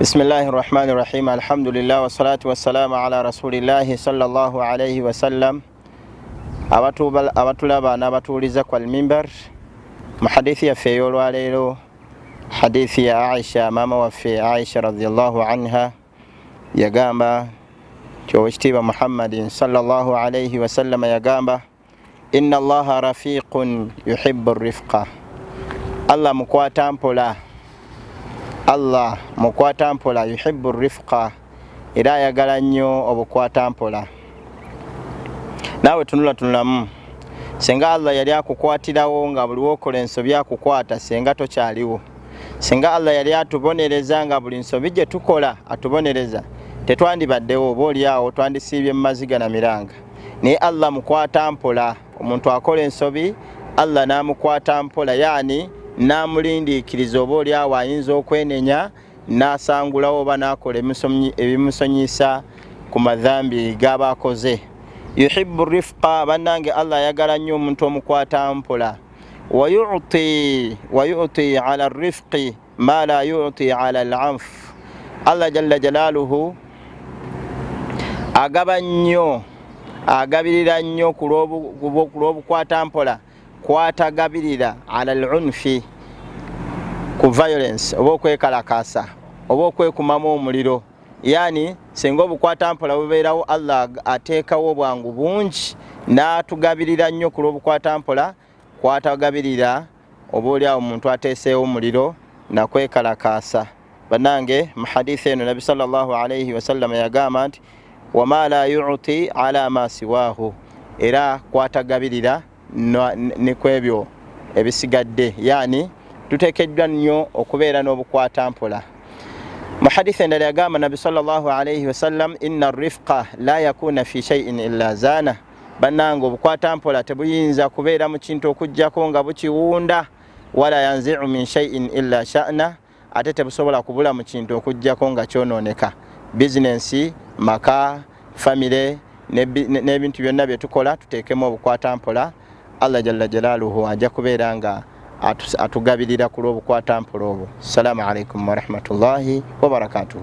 Bismillahi rahmani rahim. Alhamdulillah wa salatu wa salamu ala rasulillahi sallallahu alayhi wa sallam. Abatulaba n'abatuuliza kwa al-mimbar mu hadithi yaffe ey'olwaleero, hadithi ya Aisha, maama waffe Aisha radhiyallahu anha, yagamba ky'owekitiibwa Muhammadin sallallahu alayhi wa sallam yagamba, inna allaha rafiqun yuhibbu rifqa. Allah mukwata mpola, Allah mukwata mpola, yuhibbu rifqa, era ayagala nnyo obukwata mpola. Naawe tunulamu, senga Allah yali akukwatirawo nga buli wokola ensobi akukwata senga tokyaliwo, senga Allah yali atubonereza nga buli nsobi gye tukola atubonereza, tetwandibaddewo, oba oliawo twandisiibye mu maziga na miranga. Naye Allah mukwata mpola. Omuntu akola ensobi Allah n'amukwata mpola, yani n'amulindiikiriza, oba oliawo ayinza okwenenya n'asangulawo oba n'akola ebimusonyisa ku madhambi g'aba akoze. Yuhibbu rifqa, bannange Allah ayagala nnyo omuntu omukwata mpola. Wa yu'ti ala rifqi ma la yu'ti ala al-'anf. Allah jalla jalaaluhu agabirira nnyo ku lw'obukwata mpola, kwatagabirira ala al-'unfi, ku violence, oba okwekalakasa, oba okwekumamu omuliro. Yani senga obukwata mpola bubeerawo, Allah ateekawo bwangu bungi n'atugabirira nnyo ku lw'obukwata mpola, kwatagabirira oba oliawo omuntu ateeseewo omuliro nakwekalakasa. Bannange, mu hadithi eno Nabi sallallahu alayhi wa sallam yagamba nti wama la yu'ti ala ma siwahu, era kwatagabirira ne kwebyo ebisigadde, yani tuteekeddwa nnyo okubeera n'obukwata mpola. Mu hadithi endala yagamba Nabi sallallahu alayhi wa sallam, inna rifqa la yakuna fi shay'in illa zana. Bannange, obukwata mpola tebuyinza kubeera mu kintu okujjako nga bukiwunda, wala yanzi'u min shay'in illa sha'na, ate tebusobola kubula mu kintu okujjako nga kyonooneka. Bizinensi, maka, famire n'ebintu byonna bye tukola tuteekemu obukwata mpola. Allah jalla jalaaluhu ajja kubeera nga atugabirira ku lw'obukwata mpola obwo. Assalamu alaikum wa rahmatullahi wa barakatuh.